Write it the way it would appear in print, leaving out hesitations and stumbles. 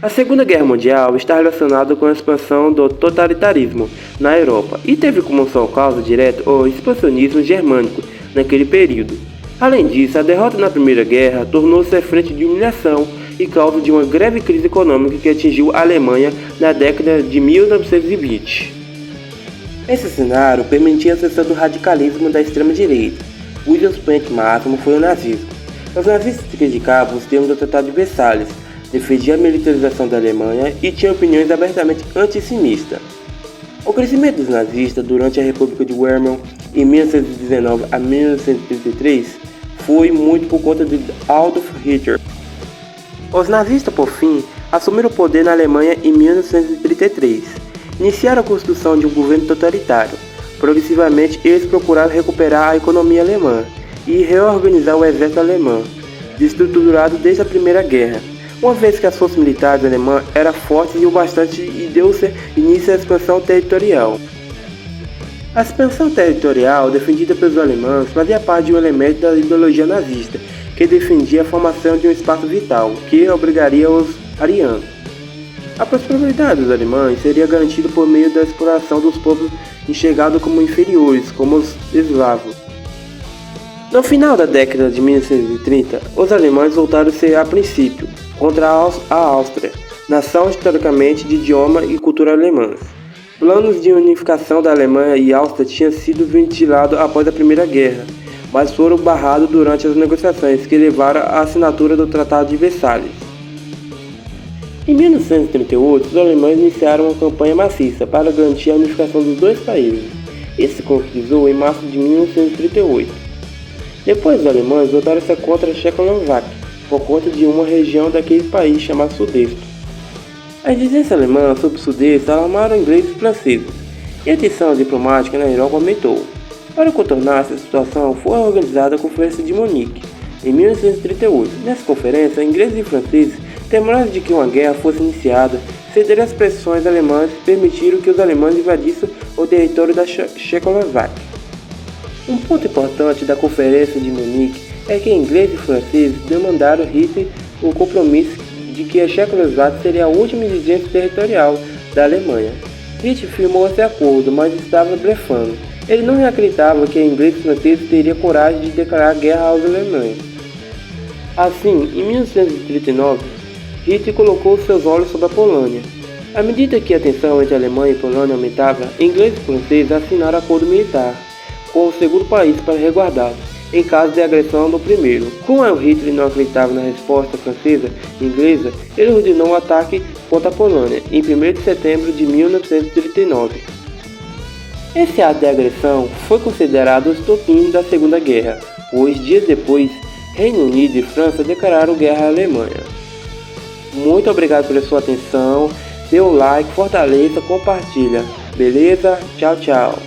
A Segunda Guerra Mundial está relacionada com a expansão do totalitarismo na Europa e teve como sua causa direta o expansionismo germânico naquele período. Além disso, a derrota na Primeira Guerra tornou-se a frente de humilhação e causa de uma grave crise econômica que atingiu a Alemanha na década de 1920. Esse cenário permitia a ascensão do radicalismo da extrema-direita, cujo expoente máximo foi o nazismo. Os nazistas criticavam os termos do Tratado de Versalhes, defendiam a militarização da Alemanha e tinham opiniões abertamente antissemitas. O crescimento dos nazistas durante a República de Weimar, em 1919 a 1933, foi muito por conta de Adolf Hitler. Os nazistas, por fim, assumiram o poder na Alemanha em 1933. Iniciaram a construção de um governo totalitário. Progressivamente, eles procuraram recuperar a economia alemã e reorganizar o exército alemão, desestruturado desde a Primeira Guerra, uma vez que as forças militares alemãs eram fortes e o bastante e deu-se início à expansão territorial. A expansão territorial, defendida pelos alemães, fazia parte de um elemento da ideologia nazista, que defendia a formação de um espaço vital, que obrigaria os arianos. A prosperidade dos alemães seria garantida por meio da exploração dos povos enxergados como inferiores, como os eslavos. No final da década de 1930, os alemães voltaram-se a princípio contra a Áustria, nação historicamente de idioma e cultura alemãs. Planos de unificação da Alemanha e Áustria tinham sido ventilados após a Primeira Guerra, mas foram barrados durante as negociações que levaram à assinatura do Tratado de Versalhes. Em 1938, os alemães iniciaram uma campanha maciça para garantir a unificação dos dois países. Isso se concretizou em março de 1938. Depois, os alemães voltaram-se contra a Tchecoslováquia, por conta de uma região daquele país chamada Sudeste. A exigência alemã sobre o Sudeste alarmaram ingleses e franceses, e a tensão diplomática na Europa aumentou. Para contornar essa situação, foi organizada a Conferência de Munique, em 1938. Nessa conferência, ingleses e franceses, temerosos de que uma guerra fosse iniciada, cederam às pressões alemãs e permitiram que os alemães invadissem o território da Tchecoslováquia. Um ponto importante da Conferência de Munique é que ingleses e franceses demandaram a Hitler o compromisso de que a Tchecoslováquia seria a última exigência territorial da Alemanha. Hitler firmou esse acordo, mas estava blefando. Ele não acreditava que ingleses e franceses teriam coragem de declarar guerra aos alemães. Assim, em 1939, Hitler colocou seus olhos sobre a Polônia. À medida que a tensão entre a Alemanha e a Polônia aumentava, ingleses e franceses assinaram acordo militar com o segundo país para resguardá-lo, em caso de agressão do primeiro. Como o Hitler não acreditava na resposta francesa e inglesa, ele ordenou um ataque contra a Polônia em 1º de setembro de 1939. Esse ato de agressão foi considerado o estopim da Segunda Guerra, pois dias depois, Reino Unido e França declararam guerra à Alemanha. Muito obrigado pela sua atenção, dê um like, fortaleça, compartilha. Beleza? Tchau, tchau.